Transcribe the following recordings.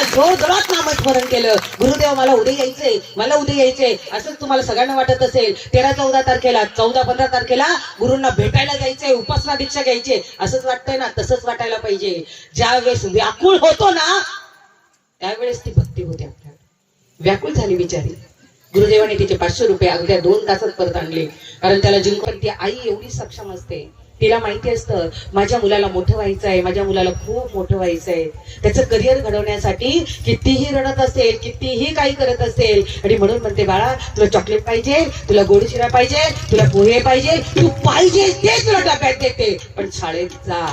असं जोरजोरात नामस्मरण केलं, गुरुदेव मला उद्या यायचंय, मला उद्या यायचंय. असंच तुम्हाला सगळ्यांना वाटत असेल 13-14 तारखेला 14-15 तारखेला गुरूंना भेटायला जायचंय, उपासना दीक्षा घ्यायची, असंच वाटतंय ना? तसंच वाटायला पाहिजे. ज्या वेळेस व्याकुळ होतो ना त्यावेळेस ती भक्ती होते. आपल्याला व्याकुळ झाली बिचारी. गुरुदेवाने तिचे 500 रुपये अगदी 2 तासात परत आणले, कारण त्याला जिंकून ती आई एवढी सक्षम असते. तिला माहिती असतं माझ्या मुलाला मोठं व्हायचं आहे, माझ्या मुलाला खूप मोठं व्हायचं आहे. त्याचं करिअर घडवण्यासाठी कितीही रडत असेल, कितीही काही करत असेल, आणि म्हणून म्हणते बाळा तुला चॉकलेट पाहिजे, तुला गोड शिरा पाहिजे, तुला पोहे पाहिजे, तू पाहिजे ते तुला डब्यात देते, पण शाळेत जा.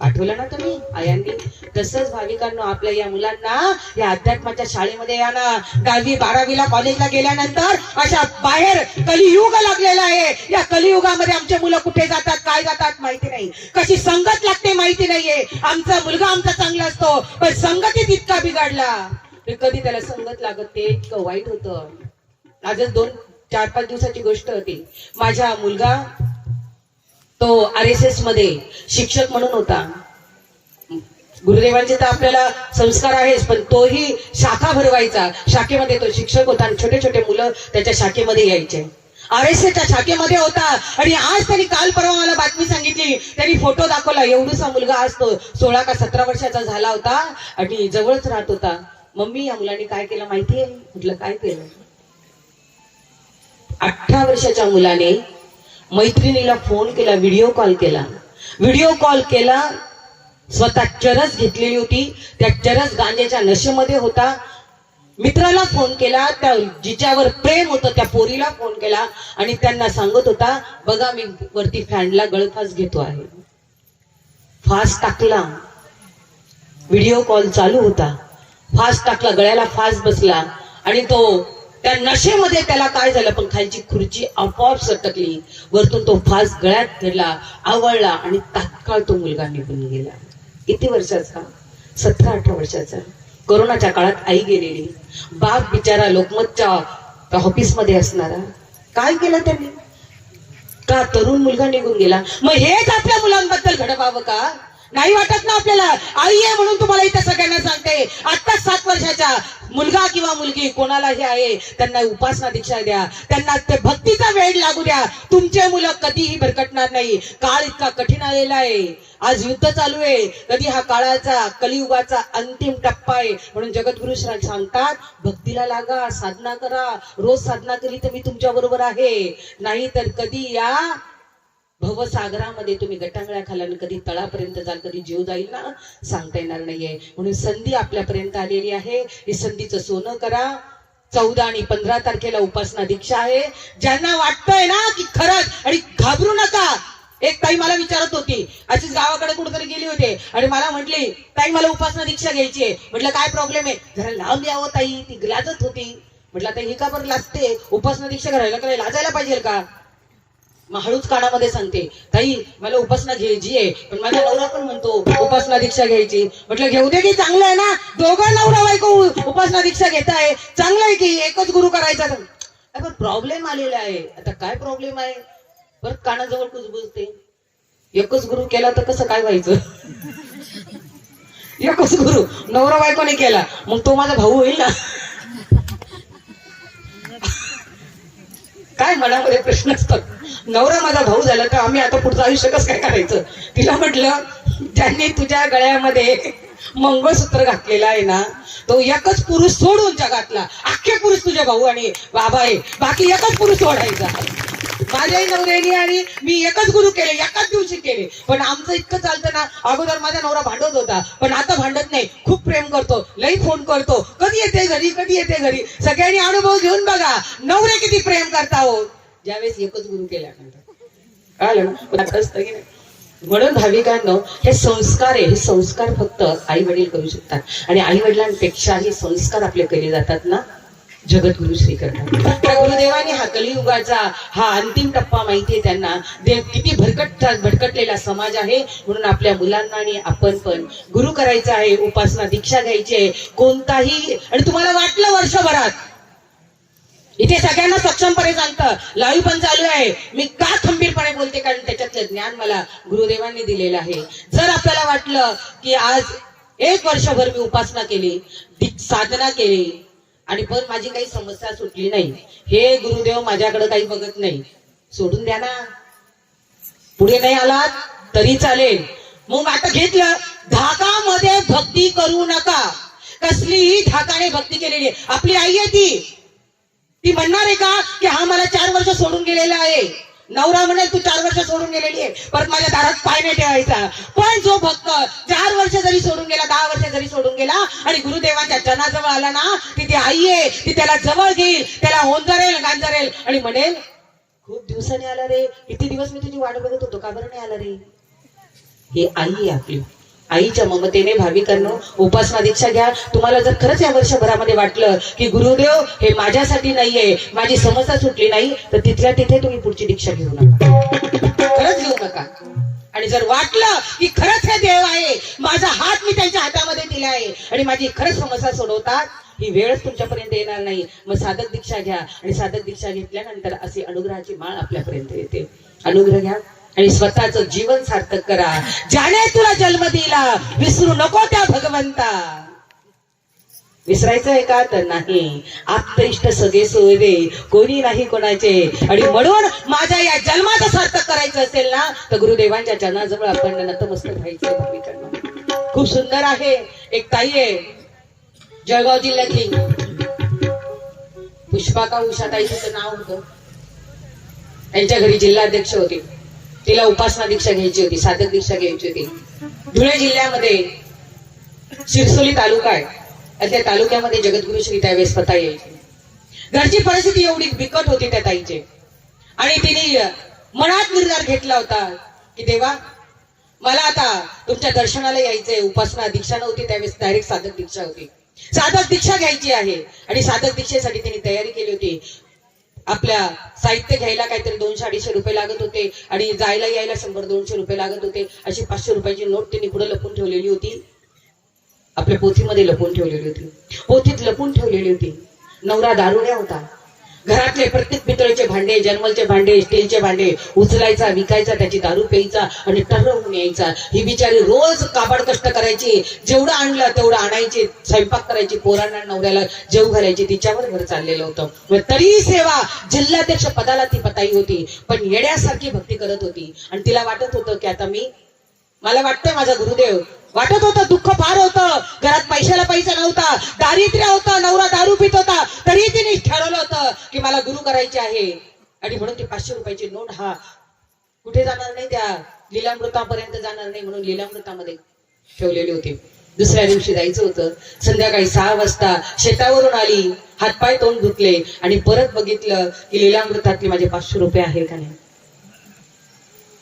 आठवलं ना तुम्ही आयांनी? तसंच भाविकांनो आपल्या या मुलांना या अध्यात्माच्या शाळेमध्ये या ना. 10वी 12वीला कॉलेजला गेल्यानंतर अशा बाहेर कलियुग लागलेला आहे. या कलियुगामध्ये आमचे मुलं कुठे जातात, काय जातात माहिती नाही, कशी संगत लागते माहिती नाहीये. आमचा मुलगा आमचा चांगला असतो, पण संगतीत इतका बिघडला कधी त्याला संगत लागत ते इतकं वाईट होतं. आजच 4-5 दिवसाची गोष्ट होती. माझा मुलगा तो RSS मध्ये शिक्षक म्हणून होता. गुरुदेवांचे तर आपल्याला संस्कार आहेच, पण तोही शाखा भरवायचा. शाखेमध्ये तो शिक्षक होता आणि छोटे छोटे मुलं त्याच्या शाखेमध्ये यायचे. RSSच्या शाखेमध्ये होता. आणि आज त्यांनी काल परवा मला बातमी सांगितली, त्यांनी फोटो दाखवला. एवढूसा मुलगा आज तो 16 का 17 वर्षाचा झाला होता आणि जवळच राहत होता. मम्मी या मुलाने काय केलं माहितीये? म्हटलं काय केलं? 18 वर्षाच्या मुलाने मैत्रिणीला फोन केला, व्हिडिओ कॉल केला. स्वतः चरस घेतलेली होती, त्या चरस गांजेच्या नशेमध्ये होता. मित्राला फोन केला, त्या जिच्यावर प्रेम होतं त्या पोरीला फोन केला आणि त्यांना सांगत होता बघा मी वरती फॅनला गळफास घेतो आहे. फास टाकला, व्हिडिओ कॉल चालू होता, फास टाकला, गळ्याला फास बसला आणि तो त्या नशेमध्ये त्याला काय झालं, पण खालची खुर्ची आपोआप सटकली, वरतून तो फास गळ्यात धरला, आवळला आणि तात्काळ तो मुलगा निघून गेला. किती वर्षाचा? 17-18 वर्षाचा. कोरोनाच्या काळात आई गेलेली, बाप बिचारा लोकमतच्या ऑफिसमध्ये असणारा. काय केलं त्यांनी? का तरुण मुलगा निघून गेला. मग हेच आपल्या मुलांबद्दल घडवावं का? नाही वाटत ना आपल्याला? आई आहे म्हणून तुम्हाला इथं सगळ्यांना सांगते, आता 7 वर्षाचा मुलगा किंवा मुलगी कोणालाही आहे त्यांना उपासना दीक्षा द्या, त्यांना ते भक्तीचा वेळ लागू द्या. तुमचे मुलं कधीही भरकटणार नाही. काळ इतका कठीण आलेला आहे, आज युद्ध चालू आहे. कधी हा काळाचा कलियुगाचा अंतिम टप्पा आहे. म्हणून जगद्गुरु सांगतात भक्तीला लागा, साधना करा. रोज साधना केली तर मी तुमच्या बरोबर आहे, नाही तर कधी या भवसागरामध्ये तुम्ही गटांगळ्या खाल्यानं कधी तळापर्यंत जाल, कधी जीव जाईल ना सांगता येणार नाहीये. म्हणून संधी आपल्यापर्यंत आलेली आहे, ही संधीचं सोनं करा. 14 आणि 15 तारखेला उपासना दीक्षा आहे. ज्यांना वाटतंय ना की खरंच, आणि घाबरू नका. एक ताई मला विचारत होती, अशीच गावाकडे कुठेतरी गेली होते आणि मला म्हटली ताई मला उपासना दीक्षा घ्यायची आहे. म्हटलं काय प्रॉब्लेम आहे? जरा लांब यावं ताई. ती लाजत होती. म्हटलं ताई ही का बरं लाजते? उपासना दीक्षा करायला काय लाजायला पाहिजे का? मग हळूच कानामध्ये सांगते ताई मला उपासना घ्यायची आहे, पण माझा नवरा पण म्हणतो उपासना दीक्षा घ्यायची. म्हटलं घेऊ दे की, चांगलं आहे ना, दोघं नवरा बायको उपासना दीक्षा घेताय, चांगलं आहे की, एकच गुरु करायचा. पण प्रॉब्लेम आलेला आहे. आता काय प्रॉब्लेम आहे? परत कानाजवळ कुजबुजते. एकच गुरु केला तर कसं काय व्हायचं? एकच गुरु नवरा बायकोने केला मग तो माझा भाऊ होईल ना? काय मनामध्ये प्रश्न असतात. नवरा माझा भाऊ झाला तर आम्ही आता पुढचं आयुष्य कसं काय करायचं? तिला म्हटलं ज्यांनी तुझ्या गळ्यामध्ये मंगळसूत्र घातलेला आहे ना तो एकच पुरुष सोडून जगातला अख्खे पुरुष तुझे भाऊ आणि बाबा आहे, बाकी एकच पुरुष सोडायचा. माझ्याही नवऱ्याने आणि मी एकच गुरु केले, एकाच दिवशी केले. पण आमचं इतकं चालतं ना, अगोदर माझा नवरा भांडत होता, पण आता भांडत नाही, खूप प्रेम करतो, लई फोन करतो, कधी येते घरी, कधी येते घरी. सगळ्यांनी अनुभव घेऊन बघा नवरे किती प्रेम करता हो ज्यावेळेस एकच गुरु केल्यानंतर. कळलं ना? म्हणून भाविकांनो हे संस्कार आहे, हे संस्कार फक्त आई वडील करू शकतात. आणि आई वडिलांपेक्षा हे संस्कार आपले केले जातात ना जगद्गुरु श्री करतात. त्या गुरुदेवाने हा कलियुगाचा हा अंतिम टप्पा माहितीये त्यांना. देव किती भटकटलेला समाज आहे. म्हणून आपल्या मुलांना आणि आपण पण गुरु करायचं आहे, उपासना दीक्षा घ्यायची आहे. कोणताही, आणि तुम्हाला वाटलं वर्षभरात इथे सगळ्यांना सक्षमपणे सांगतं, लाईव्ह पण चालू आहे. मी का खंबीरपणे बोलते? कारण त्याच्यातलं ज्ञान मला गुरुदेवांनी दिलेलं आहे. जर आपल्याला वाटलं की आज 1 वर्षभर मी उपासना केली, साधना केली आणि पण माझी काही समस्या सुटली नाही. हे गुरुदेव माझ्याकडे काही बघत नाही, सोडून द्या ना, पुढे नाही आलात तरी चालेल. मग आता घेतलं, धाकामध्ये भक्ती करू नका. कसलीही धाकाने भक्ती केलेली आहे. आपली आई आहे ती म्हणणार आहे का की हा मला 4 वर्ष सोडून गेलेला आहे. नवरा म्हणेल तू 4 वर्ष सोडून गेलेली आहे, परत माझ्या दारात पाय नाही ठेवायचा. पण जो भक्त 4 वर्ष जरी सोडून गेला, 10 वर्ष जरी सोडून गेला आणि गुरुदेवांच्या चरणाजवळ आला ना, ती आई आहे, ती त्याला जवळ घेईल, त्याला ओंजरेल, गांजरेल आणि म्हणेल खूप दिवसाने आला रे, किती दिवस मी तुझी वाट बघत होतो, का बरं नाही आला रे. ही आई आहे आपली. आईच्या ममतेने भाविकांनो उपासना दीक्षा घ्या. तुम्हाला जर खरंच या वर्षभरामध्ये वाटलं की गुरुदेव हे माझ्यासाठी नाहीये, माझी समस्या सुटली नाही, तर तिथल्या तिथे तुम्ही पुढची दीक्षा घेऊ नका, खरंच घेऊ नका. आणि जर वाटलं की खरंच हे देव आहे, माझा हात मी त्यांच्या हातामध्ये दिला आहे आणि माझी खरंच समस्या सोडवतात, ही वेळच तुमच्यापर्यंत येणार नाही. मग साधक दीक्षा घ्या आणि साधक दीक्षा घेतल्यानंतर अशी अनुग्रहाची माळ आपल्यापर्यंत येते. अनुग्रह घ्या आणि स्वतःचं जीवन सार्थक करा. ज्याने तुला जन्म दिला विसरू नको त्या भगवंता. विसरायचं आहे का तर नाही. आप्त इष्ट सगळे सोयरे, कोणी नाही कोणाचे. आणि म्हणून माझ्या या जन्माचं सार्थक करायचं असेल ना, तर गुरुदेवांच्या चरणाजवळ आपण नतमस्तक व्हायचं. भाविकांना खूप सुंदर आहे. एक ताई आहे जळगाव जिल्ह्यातली, पुष्पा का उषाताई तिचं नाव होतं. त्यांच्या घरी जिल्हाध्यक्ष होते. तिला उपासना दीक्षा घ्यायची होती, साधक दीक्षा घ्यायची होती. धुळे जिल्ह्यामध्ये शिरसोली तालुका आहे आणि त्या तालुक्यामध्ये जगद्गुरु श्री त्यावेळेस स्वतः यायचे. घरची परिस्थिती एवढी बिकट होती त्या ताईचे आणि तिने मनात निर्धार घेतला होता की देवा मला आता तुमच्या दर्शनाला यायचंय. उपासना दीक्षा नव्हती त्यावेळेस, डायरेक्ट साधक दीक्षा होती. साधक दीक्षा घ्यायची आहे आणि साधक दीक्षेसाठी तिने तयारी केली होती. आपल्या साहित्य घ्यायला काहीतरी 200-250 रुपये लागत होते आणि जायला यायला 100-200 रुपये लागत होते. अशी 500 रुपयाची नोट तिने पुढे लपून ठेवलेली होती, आपल्या पोथीमध्ये लपून ठेवलेली होती, पोथीत लपून ठेवलेली होती. नवरा दारुड्या होता. घरातले प्रत्येक पितळेचे भांडे, जर्मलचे भांडे, स्टीलचे भांडे उचलायचा, विकायचा, त्याची दारू प्यायचा आणि टर्र होऊन यायचा. ही बिचारी रोज काबाड कष्ट करायची, जेवढं आणलं तेवढं आणायची, स्वयंपाक करायची, पोरांना नवऱ्याला जेव घालायची. तिच्यावर घर चाललेलं होतं. तरी सेवा जिल्हाध्यक्ष पदाला ती पताई होती, पण येण्यासारखी भक्ती करत होती. आणि तिला वाटत होतं की आता मला वाटतंय माझा गुरुदेव. वाटत होतं, दुःख फार होतं, घरात पैशाला पैसा नव्हता, दारिद्र्य होतं, नवरा दारू पित होता, तरी तिने ठरवलं होतं की मला गुरु करायचे आहे. आणि म्हणून ती 500 रुपयाची नोट हा कुठे जाणार नाही, त्या लीलामृतापर्यंत जाणार नाही म्हणून लीलामृतामध्ये ठेवलेली होती. दुसऱ्या दिवशी जायचं होतं. संध्याकाळी 6 वाजता शेतावरून आली, हातपाय तोंड धुतले आणि परत बघितलं की लीलामृतातले माझे 500 रुपये आहे का नाही.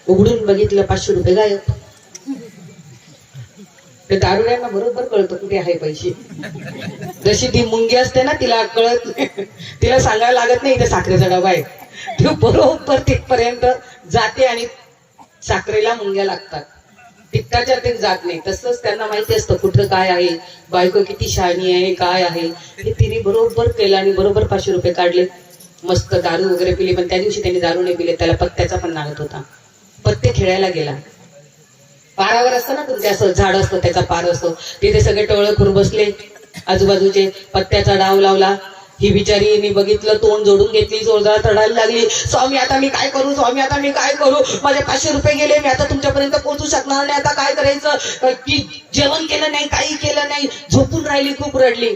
उघडून बघितलं, 500 रुपये गायब. ते दारुड्यांना बरोबर कळतं कुठे आहे पैसे. जशी ती मुंगी असते ना, तिला कळत नाही, तिला सांगायला लागत नाही इथे साखरेचा डबा आहे, ती बरोबर तिथपर्यंत जाते आणि साखरेला मुंग्या लागतात, तिकटाच्या ते जात नाही. तसंच त्यांना माहिती असतं कुठं काय आहे, बायको किती शहाणी आहे, काय आहे. हे तिने बरोबर केलं आणि बरोबर 500 रुपये काढले. मस्त दारू वगैरे पिली. पण त्या दिवशी त्यांनी दारू नाही पिले, त्याला पत्त्याचा पण नागत होता. पत्ते खेळायला गेला. पारावर असतं ना तुमच्या, असं झाड असतं, त्याचा पार असतो, तिथे सगळे टोळं खुर बसले आजूबाजूचे. पत्त्याचा डाव लावला. ही बिचारीने बघितलं, तोंड जोडून घेतली, जोरदार रडायला लागली. स्वामी आता मी काय करू, स्वामी आता मी काय करू, माझे 500 रुपये गेले, मी आता तुमच्यापर्यंत पोहोचू शकणार नाही, आता काय करायचं. की जेवण केलं नाही, काही केलं नाही, झोपून राहिली, खूप रडली.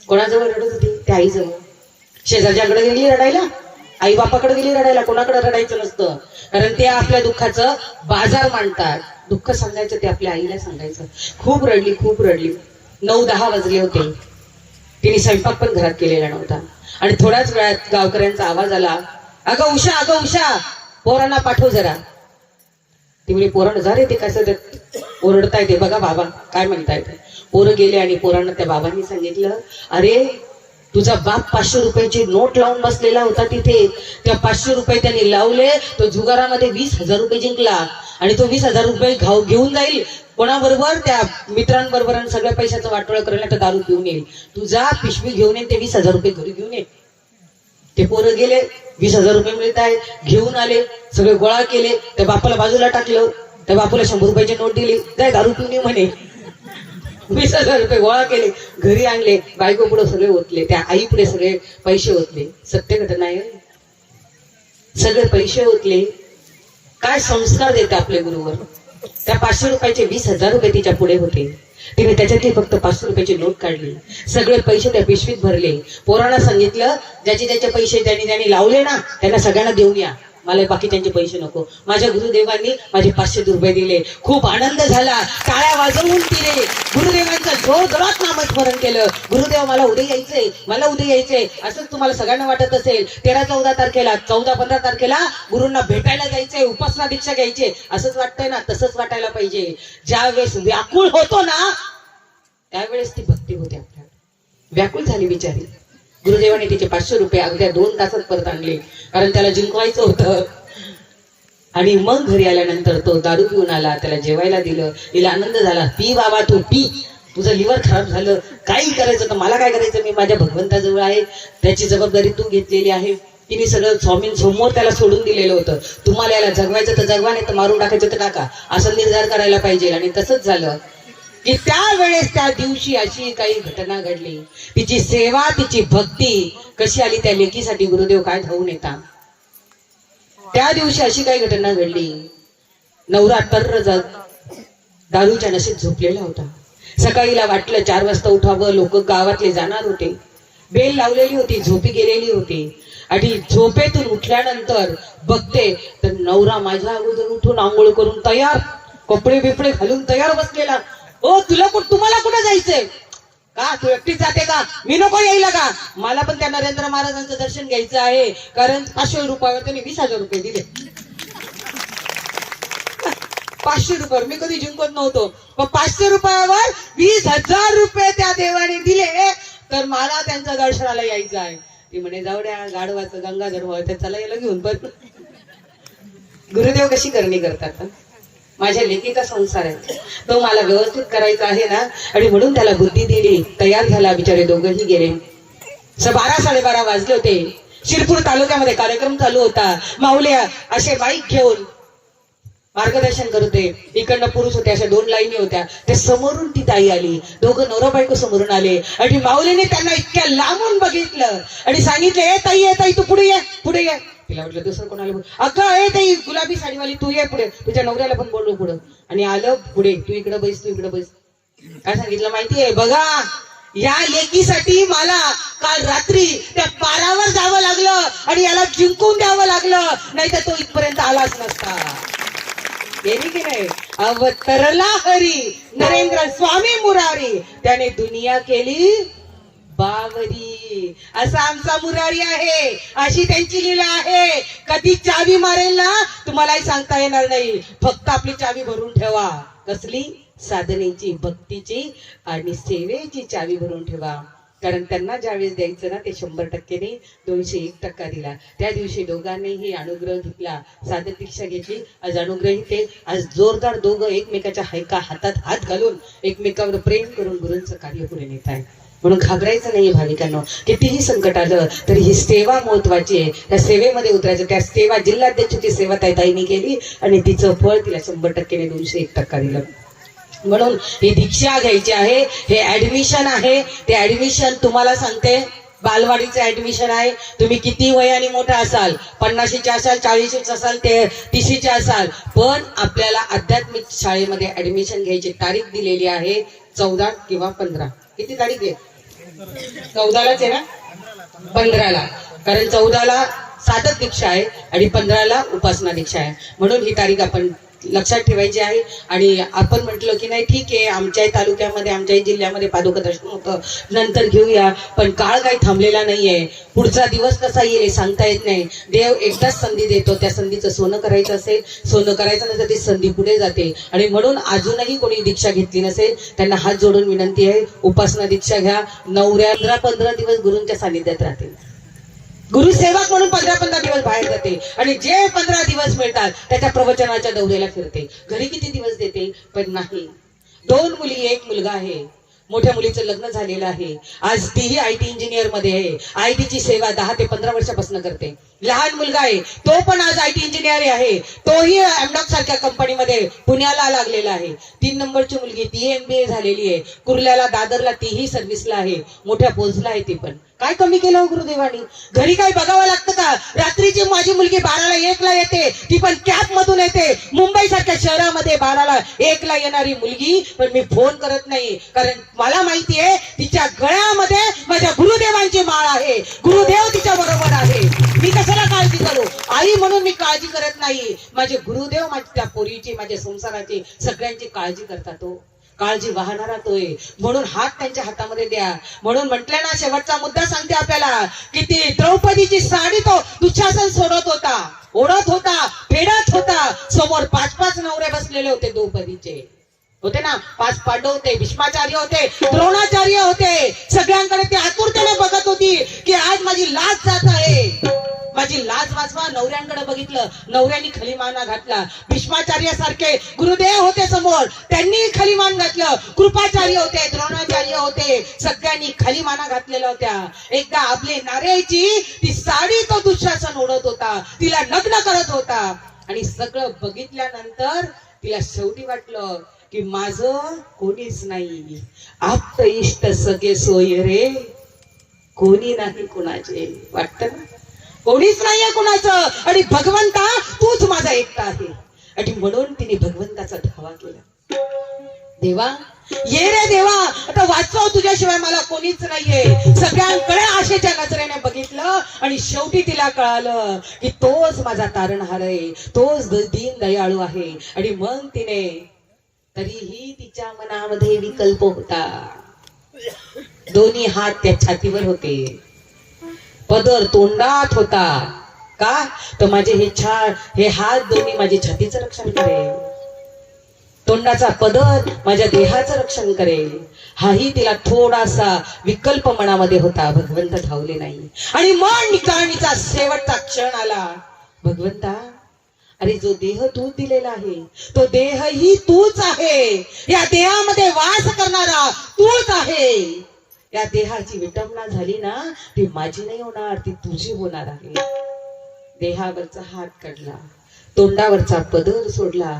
कोणाजवळ रडत होती? त्या आईजवळ. शेजारच्याकडे गेली रडायला, आई बापाकडे गेली रडायला. कोणाकडे रडायचं नसतं, कारण ते आपल्या दुःखाचं बाजार मांडतात. दुःख सांगायचं ते आपल्या आईला सांगायचं. खूप रडली, खूप रडली. 9-10 वाजले होते. तिने स्वयंपाक पण घरात केलेला नव्हता आणि थोड्याच वेळात गावकऱ्यांचा आवाज आला, अगं उषा, अगं उषा, पोरांना पाठव जरा. ती म्हणजे पोरांना जा रे, ते कसं ओरडताय ते बघा बाबा काय म्हणतायत. पोरं गेले आणि पोरांना त्या बाबांनी सांगितलं, अरे तुझा बाप 500 रुपयाची नोट लावून बसलेला होता तिथे, त्या 500 रुपये त्यांनी लावले, तो जुगारामध्ये 20,000 रुपये जिंकला आणि तो 20,000 रुपये घेऊन जाईल कोणाबरोबर, त्या मित्रांबरोबर, आणि सगळ्या पैशाचं वाटोळं करायला तर दारू घेऊन येईल. तुझा पिशवी घेऊन ये, ते 20,000 रुपये घरी घेऊन ये. ते पोरं गेले, 20,000 रुपये मिळत आहे, घेऊन आले, सगळे गोळा केले, त्या बापाला बाजूला टाकलं. त्या बापूला 100 रुपयाची नोट दिली, जाय दारू पिऊन ये म्हणे. 20,000 रुपये गोळा केले, घरी आणले, बायको पुढे सगळे ओतले, त्या आई पुढे सगळे पैसे ओतले. सत्य घटना आहे. सगळे पैसे ओतले. काय संस्कार देते आपले गुरुवर. त्या 500 रुपयाचे 20,000 रुपये तिच्या पुढे होते. तिने त्याच्यातली फक्त 500 रुपयाची नोट काढली. सगळे पैसे त्या पिशवीत भरले. पोरांना सांगितलं, ज्याचे ज्याचे पैसे ज्यांनी लावले ना त्यांना सगळ्यांना देऊन या, मला बाकी त्यांचे पैसे नको. माझ्या गुरुदेवांनी माझे 500 रुपये दिले. खूप आनंद झाला. टाळ्या वाजवून तिने गुरुदेवांचं जोरजोरात नामस्मरण केलं. गुरुदेव मला उद्या यायचंय, मला उद्या यायचंय. असंच तुम्हाला सगळ्यांना वाटत असेल. 13-14 तारखेला 14-15 तारखेला गुरूंना भेटायला जायचंय, उपासना दीक्षा घ्यायची, असंच वाटतंय ना. तसंच वाटायला पाहिजे. ज्या वेळेस व्याकुळ होतो ना त्यावेळेस ती भक्ती होते आपल्याला. व्याकुळ झाली बिचारी. गुरुदेवाने तिचे 500 रुपये अगद्या 2 तासात परत आणले, कारण त्याला जिंकवायचं होतं. आणि मग घरी आल्यानंतर तो दारू पिऊन आला. त्याला जेवायला दिलं. तिला आनंद झाला. पी बाबा तू पी, तुझं लिव्हर खराब झालं, काही करायचं तर मला काय करायचं, मी माझ्या भगवंताजवळ आहे, त्याची जबाबदारी तू घेतलेली आहे. तिने सगळं स्वामींसमोर त्याला सोडून दिलेलं होतं. तुम्हाला याला जगवायचं तर जगवा, नाही तर मारून टाकायचं तर टाका, असा निर्धार करायला पाहिजे. आणि तसंच झालं की त्यावेळेस त्या दिवशी अशी काही घटना घडली. तिची सेवा, तिची भक्ती कशी आली त्या लेकीसाठी गुरुदेव काय धावून येतात. त्या दिवशी अशी काही घटना घडली. नवरा तर्र दारूच्या नशेत झोपलेला होता. सकाळीला वाटलं 4 वाजता उठावं, लोक गावातले जाणार होते. बेल लावलेली होती, झोपी गेलेली होती. आणि झोपेतून उठल्यानंतर बघते तर नवरा माझ्या अगोदर उठून आंघोळ करून तयार, कपडे बिपडे घालून तयार बसलेला. ओ तुम्हाला कुठं जायचंय का, तू एकटीच जाते का, मी नको यायला का, मला पण त्या नरेंद्र महाराजांचं दर्शन घ्यायचं आहे, कारण 500 रुपयावर त्यांनी 20,000 रुपये दिले. 500 रुपयावर मी कधी जिंकत नव्हतो, पण 500 रुपयावर 20,000 रुपये त्या देवाने दिले, तर मला त्यांच्या दर्शनाला यायचं आहे. ती म्हणे जाऊ द्या, गाढवाचं गंगाधर व्हायचं, चला याला घेऊन. पण गुरुदेव कशी करणी करतात. माझ्या लेकीचा संसार आहे, तो मला व्यवस्थित करायचा आहे ना, आणि म्हणून त्याला बुद्धी दिली. तयार झाला. बिचारे दोघंही गेले. 12-12:30 वाजले होते. शिरपूर तालुक्यामध्ये कार्यक्रम चालू होता. माऊली असे बाईक घेऊन मार्गदर्शन करत होते. इकडनं पुरुष होते, अशा 2 लाईनी होत्या. ते समोरून ती ताई आली. दोघं नवरा बायको समोरून आले. आणि माऊलीने त्यांना इतक्या लांबून बघितलं आणि सांगितलं, ए ताई तू पुढे ये, पुढे ये. तिला म्हटलं दुसरं कोणाला बोल, अगं ए ताई गुलाबी साडीवाली तू ये पुढे, तुझ्या नवऱ्याला पण बोललो पुढं. आणि आलं पुढे, तू इकडं बैस, तू इकडं बैस. काय सांगितलं माहितीये, बघा या लेकीसाठी मला काल रात्री त्या पारावर जावं लागलं आणि याला जिंकून द्यावं लागलं, नाही तर तो इथपर्यंत आलाच नसता. गेली की नाही. अवतरला हरी नरेंद्र स्वामी मुरारी, त्याने दुनिया केली बावरी. असा आमचा मुरारी आहे, अशी त्यांची लीला आहे. कधी चावी मारेल ना तुम्हालाही सांगता येणार नाही. फक्त आपली चावी भरून ठेवा. कसली, साधनेची, भक्तीची आणि सेवेची चावी भरून ठेवा. कारण त्यांना ज्यावेळेस द्यायचं ना ते 100% नाही, 201% दिला. त्या दिवशी दोघांनीही अनुग्रह घेतला, साधक दीक्षा घेतली. आज अनुग्रही ते आज जोरदार दोघं एकमेकाच्या हातात हात घालून एकमेकावर प्रेम करून गुरूंचं कार्य पुढे नेत आहे. म्हणून घाबरायचं नाही भाविकांनो. कितीही संकट आलं तरी ही सेवा महत्वाची आहे. त्या सेवेमध्ये उतरायचं. त्या सेवा जिल्हाध्यक्षाची सेवा ताईंनी केली आणि तिचं फळ तिला 100% ने 201% दिलं. म्हणून ही दीक्षा घ्यायची आहे. हे ऍडमिशन आहे. ते ऍडमिशन तुम्हाला सांगते, बालवाडीचं ऍडमिशन आहे. तुम्ही किती वयाने मोठा असाल, 50चे असाल, 40चे असाल, 30चे असाल, पण आपल्याला आध्यात्मिक शाळेमध्ये ऍडमिशन घ्यायची तारीख दिलेली आहे 14 किंवा 15. किती तारीख आहे? 14लाच आहे ना, 15ला. कारण 14ला साधक दीक्षा आहे आणि 15ला उपासना दीक्षा आहे. म्हणून ही तारीख आपण लक्षात ठेवायची आहे. आणि आपण म्हटलं की नाही ठीक आहे, आमच्याही तालुक्यामध्ये, आमच्याही जिल्ह्यामध्ये पादुका दर्शन होतं, नंतर घेऊया. पण काळ काही थांबलेला नाहीये. पुढचा दिवस कसा येईल सांगता येत नाही. देव एकदाच संधी देतो. त्या संधीचं सोनं करायचं असेल, सोनं करायचं नसेल, ती संधी पुढे जाते. आणि म्हणून अजूनही कोणी दीक्षा घेतली नसेल त्यांना हात जोडून विनंती आहे, उपासना दीक्षा घ्या. 15 दिवस गुरूंच्या सानिध्यात राहतील. गुरुसेवक म्हणून 15 दिवस बाहेर जाते आणि जे 15 दिवस मिळतात त्याच्या प्रवचनाच्या दौऱ्याला फिरते. घरी किती दिवस देते, पण नाही. 2 मुली 1 मुलगा आहे. मोठ्या मुलीचं लग्न झालेलं आहे. आज तीही IT इंजिनियर मध्ये आहे. IT ची सेवा 10 ते 15 वर्षापासून करते. लहान मुलगा आहे, तो पण आज IT इंजिनियर आहे, तोही एमडॉक सारख्या कंपनीमध्ये पुण्याला लागलेला आहे. 3 नंबरची मुलगी ती MBA झालेली आहे, कुर्ल्याला दादरला तीही सर्व्हिसला आहे, मोठ्या पोस्टला आहे ती पण. काय कमी केलं हो गुरुदेवानी? घरी काय बघावं लागतं का? रात्रीची माझी मुलगी 12ला 1ला येते, ती पण कॅब मधून येते. मुंबई सारख्या शहरामध्ये 12ला 1ला येणारी मुलगी, पण मी फोन करत नाही, कारण मला माहिती आहे तिच्या गळ्यामध्ये माझ्या गुरुदेवांची माळ आहे, गुरुदेव तिच्या बरोबर आहे. मी कशाला काळजी करू? आई म्हणून मी काळजी करत नाही. माझे गुरुदेव माझ्या पोरीची, माझ्या संसाराची, सगळ्यांची काळजी करतात. तो काळजी वाहणारा तोय, म्हणून हात त्यांच्या हातामध्ये द्या. म्हणून म्हटलं ना, शेवटचा मुद्दा सांगते आपल्याला, की ती द्रौपदीची साडी तो दुःशासन सोडत होता, ओढत होता, फेडत होता. समोर 5-5 नवरे बसलेले होते द्रौपदीचे, होते ना, 5 पांडव होते, भीष्माचार्य होते, द्रोणाचार्य होते. सगळ्यांकडे ती आतुरतेने बघत होती की आज माझी लाज जात आहे, माझी लाज वाचवा. नवऱ्यांकडे बघितलं, नवऱ्यांनी खलीमाना घातला. भीष्माचार्य सारखे गुरुदेव होते समोर, त्यांनी खलीमान घातलं. कृपाचार्य होते, द्रोणाचार्य होते, सगळ्यांनी खलीमाना घातलेल्या होत्या. एकदा आपली नाऱ्याची ती साडी तो दुःशासन ओढत होता, तिला नग्न करत होता. आणि सगळं बघितल्यानंतर तिला शेवटी वाटलं की माझं कोणीच नाही, आप्त इष्ट सगळे सोय रे, कोणी नाही कुणाचे. वाटतं ना, कोणीच नाहीये कुणाचं, आणि भगवंता तूच माझा एकटा आहे. आणि म्हणून तिने भगवंताचा धावा केला. देवा ये रे देवा, आता वाचव, तुझ्याशिवाय मला कोणीच नाहीये. सगळ्यांकडे आशेच्या नजरेने बघितलं, आणि शेवटी तिला कळालं की तोच माझा तारणहार आहे, तोच दीन दयाळू आहे. आणि मग तिने, तरीही तिच्या मनामध्ये विकल्प होता. दोन्ही हात त्या छातीवर होते, पदर तोंडात होता. का? तर माझे हे हात दोन्ही माझी छातीचं रक्षण करेल, तोंडाचा पदर माझ्या देहाचं रक्षण करेल. हाही तिला थोडासा विकल्प मनामध्ये होता. भगवंत धावले नाही. आणि मग निकाळणीचा शेवटचा क्षण आला. भगवंता, अरे जो देह तू दिलेला आहे, तो देहही तूच आहे, या देहामध्ये वास करणारा तूच आहे. या देहाची विटंबना झाली ना, ती माझी नाही होणार, ती तुझी होणार आहे. देहावरचा हात काढला, तोंडावरचा पदर सोडला,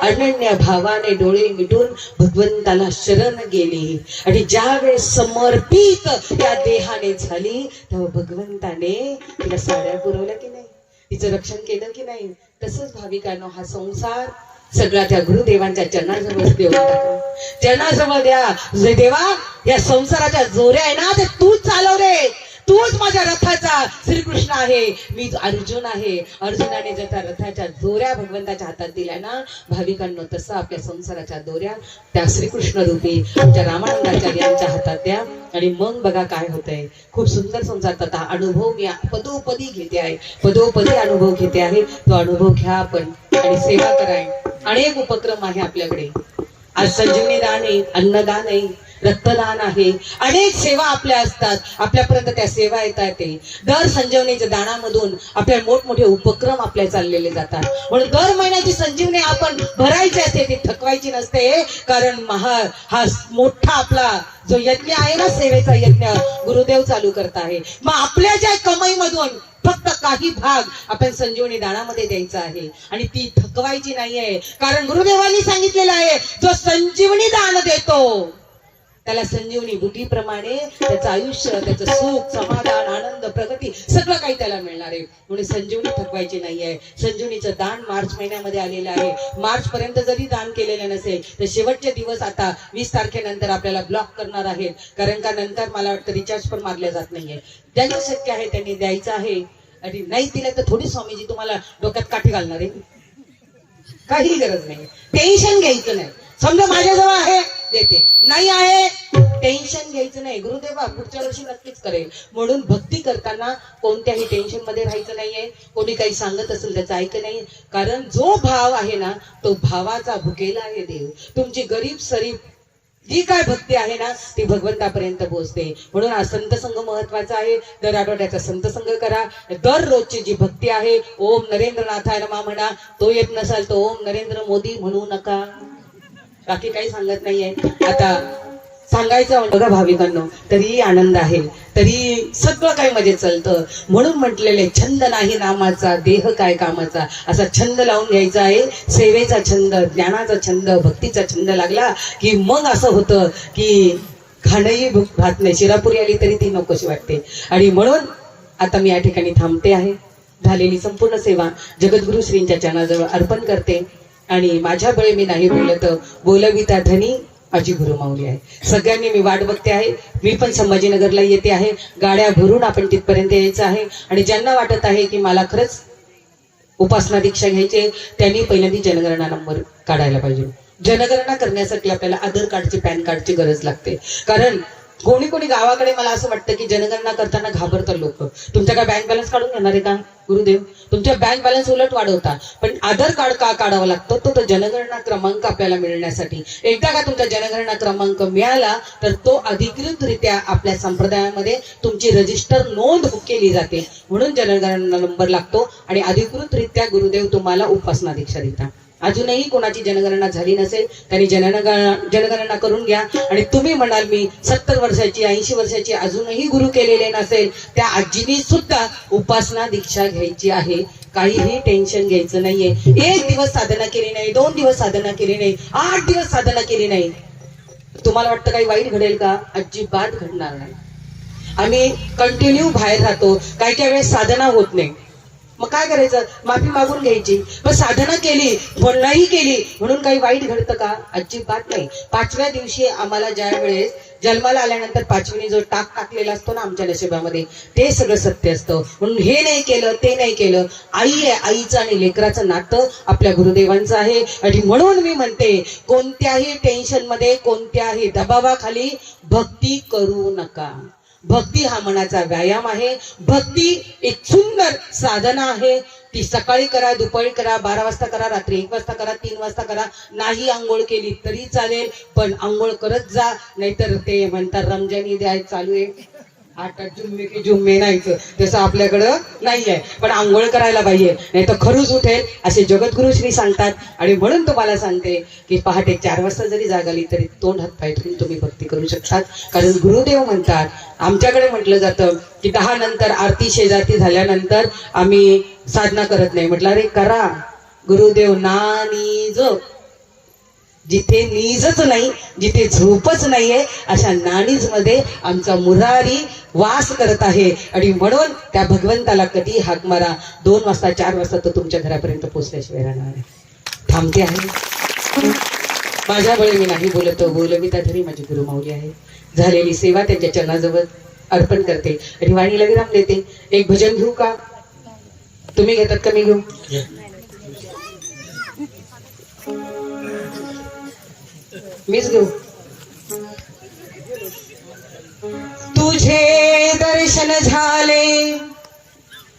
अनन्य भावाने डोळे मिटून भगवंताला शरण गेली. आणि ज्यावेळेस समर्पित या देहाने झाली, तेव्हा भगवंताने तिला साड्या पुरवल्या की नाही, तिचं रक्षण केलं की नाही. तसंच भाविकांनो, हा संसार सगळा त्या गुरुदेवांच्या चरणाजवळ देऊन टाका, चरणाजवळ द्या. देवा, या संसाराच्या जोऱ्या आहे ना, ते तूच चालव रे, तूच माझ्या रथाचा श्रीकृष्ण आहे, मी अर्जुन आहे. अर्जुनाने जर त्या रथाच्या दोऱ्या भगवंताच्या हातात दिल्या ना, भाविकांनो, तसं आपल्या संसाराच्या दोऱ्या त्या श्रीकृष्ण रूपी आमच्या रामानंदाचार्यांच्या हातात द्या. आणि मग बघा काय होतंय. खूप सुंदर संसाराचा हा अनुभव मी पदोपदी घेते आहे, पदोपदी अनुभव घेते आहे. तो अनुभव घ्या आपण आणि सेवा कराय. अनेक उपक्रम आहे आपल्याकडे. आज संजीवनी दान आहे, अन्नदान आहे, रक्तदान आहे, अनेक सेवा आपल्या असतात. आपल्यापर्यंत त्या सेवा येतात. दर संजीवनीच्या दानामधून आपल्या मोठमोठे उपक्रम आपल्या चाललेले जातात. म्हणून दर महिन्याची संजीवनी आपण भरायची असते, ती थकवायची नसते. कारण हा मोठा आपला जो यज्ञ आहे ना, सेवेचा यज्ञ गुरुदेव चालू करत आहे. मग आपल्या ज्या कमाईमधून फक्त काही भाग आपण संजीवनी दानामध्ये द्यायचा आहे, आणि ती थकवायची नाहीये. कारण गुरुदेवांनी सांगितलेलं आहे, जो संजीवनी दान देतो त्याला संजीवनी बुटीप्रमाणे त्याचं आयुष्य, त्याचं सुख, समाधान, आनंद, प्रगती सगळं काही त्याला मिळणार आहे. म्हणून संजीवनी थकवायची नाहीये. संजीवनीचं दान मार्च महिन्यामध्ये आलेलं आहे. मार्च पर्यंत जरी दान केलेलं नसेल तर शेवटचे दिवस आता 20 तारखेनंतर आपल्याला ब्लॉक करणार आहेत. कारण का नंतर मला वाटतं रिचार्ज पण मागल्या जात नाहीये. ज्यांचं शक्य आहे त्यांनी द्यायचं आहे. आणि नाही दिलं तर थोडी स्वामीजी तुम्हाला डोक्यात काठी घालणार आहे, काही गरज नाही. टेन्शन घ्यायचं नाही. समजा माझ्याजवळ आहे देते, नाही आहे टेन्शन घ्यायचं नाही. गुरुदेवा पुढच्या वर्षी नक्कीच करेल. म्हणून भक्ती करताना कोणत्याही टेन्शन मध्ये राहायचं नाहीये. कोणी काही सांगत असेल त्याचं ऐकलं नाही. कारण जो भाव आहे ना, तो भावाचा भुकेला आहे देव. तुमची गरीब सरीब जी काय भक्ती आहे ना, ती भगवंतापर्यंत पोहोचते. म्हणून हा संत संघ महत्वाचा आहे. दर आठवड्याचा संत संघ करा. दररोजची जी भक्ती आहे, ओम नरेंद्रनाथाय नमः म्हणा. तो येत नसाल तर ओम नरेंद्र मोदी म्हणू नका. बाकी काही सांगत नाहीये. आता सांगायचं बघा भाविकांनो, तरीही आनंद आहे, तरी सगळं काही मजेत चालतं. म्हणून म्हटलेले छंद नाही नामाचा, देह काय कामाचा. असा छंद लावून घ्यायचा आहे, सेवेचा छंद, ज्ञानाचा छंद, भक्तीचा छंद लागला की मग असं होतं की खाणंही भात नाही, शिरापुरी आली तरी ती नकोशी वाटते. आणि म्हणून आता मी या ठिकाणी थांबते आहे. झालेली संपूर्ण सेवा जगद्गुरु श्रींच्या चरणाजवळ अर्पण करते. आणि माझ्या बळे मी नाही बोलत, बोलविता धनी माझी गुरुमाऊली आहे. सगळ्यांनी मी वाट बघते आहे. मी पण संभाजीनगरला येते आहे. गाड्या भरून आपण तिथपर्यंत यायचं आहे. आणि ज्यांना वाटत आहे की मला खरंच उपासना दीक्षा घ्यायची, त्यांनी पहिल्यांदा जनगणना नंबर काढायला पाहिजे. जनगणना करण्यासाठी आपल्याला आधार कार्डची, पॅन कार्डची गरज लागते. कारण कोणी कोणी गावाकडे मला असं वाटतं की जनगणना करताना घाबरतात लोक. तुमच्या काय बँक बॅलन्स काढून घेणार आहे का गुरुदेव? तुमच्या बँक बॅलन्स उलट वाढवता. पण आधार कार्ड का काढावा लागतो? तो जनगणना क्रमांक आपल्याला मिळण्यासाठी. एकदा का तुमचा जनगणना क्रमांक मिळाला तर तो अधिकृतरित्या आपल्या संप्रदायामध्ये तुमची रजिस्टर नोंद केली जाते. म्हणून जनगणना नंबर लागतो आणि अधिकृतरित्या गुरुदेव तुम्हाला उपासना दीक्षा देतात. अजूनही कोणाची जनगणना झाली नसेल त्यांनी जनगणना करून घ्या. आणि तुम्ही म्हणाल मी 70 वर्षाची, 80 वर्षाची, अजूनही गुरु केलेले नसेल, त्या आजीनी सुद्धा उपासना दीक्षा घ्यायची आहे. काहीही टेन्शन घ्यायचं नाहीये. 1 दिवस साधना केली नाही, 2 दिवस साधना केली नाही, 8 दिवस साधना केली नाही, तुम्हाला वाटतं काही वाईट घडेल का? अजिबात घडणार नाही. आम्ही कंटिन्यू बाहेर राहतो, काही काही वेळेस साधना होत नाही. मग काय करायचं? माफी मागून घ्यायची. पण साधना केली पण नाही केली म्हणून काही वाईट घडतं का? अजिबात नाही. 5व्या दिवशी आम्हाला ज्या वेळेस जन्माला आल्यानंतर 5वीने जो टाक टाकलेला असतो ना आमच्या नशिबामध्ये, ते सगळं सत्य असतं. म्हणून हे नाही केलं, ते नाही केलं. आई आहे, आईचं आणि लेकराचं नातं आपल्या गुरुदेवांचं आहे. आणि म्हणून मी म्हणते, कोणत्याही टेन्शन मध्ये, कोणत्याही दबावाखाली भक्ती करू नका. भक्ती हा मनाचा व्यायाम आहे. भक्ती एक सुंदर साधना आहे. ती सकाळी करा, दुपारी करा, 12 वाजता करा, रात्री 1 वाजता करा, 3 वाजता करा. नाही आंघोळ केली तरी चालेल, पण आंघोळ करत जा. नाहीतर ते म्हणतात रमजानी द्याय चालू आहे, 8 जुम्मे के जुम्मे नाहीचं, तसं आपल्याकडं नाही आहे. पण आंघोळ करायला पाहिजे, नाही तर खरूच उठेल असे जगद्गुरु श्री सांगतात. आणि म्हणून तुम्हाला सांगते की पहाटे 4 वाजता जरी जागाली तरी तोंड हात पाय धुवून तुम्ही भक्ती करू शकतात. कारण गुरुदेव म्हणतात, आमच्याकडे म्हटलं जातं की 10 नंतर आरती शेजारती झाल्यानंतर आम्ही साधना करत नाही. म्हटलं अरे करा. गुरुदेव नानी जो, जिथे नीजच नाही, जिथे झोपच नाहीये, अशा नानीज मध्ये आमचा मुरारी वास करत आहे. आणि म्हणून त्या भगवंताला कधी हाक मारा. 2 वाजता 4 वाजता तो तुमच्या घरापर्यंत पोहोचल्याशिवाय राहणार आहे. थांबते आहे. माझ्या बळे मी नाही बोलतो, बोलविता धरी माझी गुरुमाऊली आहे. झालेली सेवा त्यांच्या चरणाजवळ अर्पण करते आणि वाणीला विराम देते. एक भजन घेऊ का? तुम्ही घेतात का मी घेऊ? मीच घेऊ. तुझे दर्शन झाले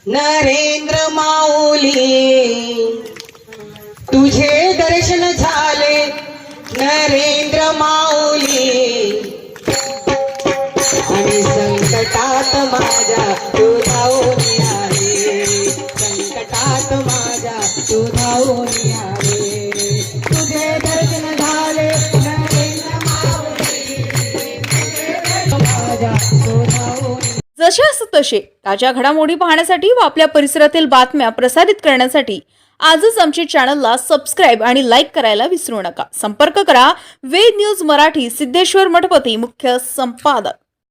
नरेंद्र माऊली, तुझे दर्शन झाले नरेंद्र माऊली, आणि संकटात माझ्या तू धावून आले, संकटात माझ्या तू धावून आले. तुझे दर्शन झाले नरेंद्र माऊली, माझ्या तू धावून. जशास तसे ताज्या घडामोडी पाहण्यासाठी व आपल्या परिसरातील बातम्या प्रसारित करण्यासाठी आजच आमच्या चॅनलला सबस्क्राईब आणि लाईक करायला विसरू नका. संपर्क करा वेद न्यूज मराठी, सिद्धेश्वर मठपती, मुख्य संपादक.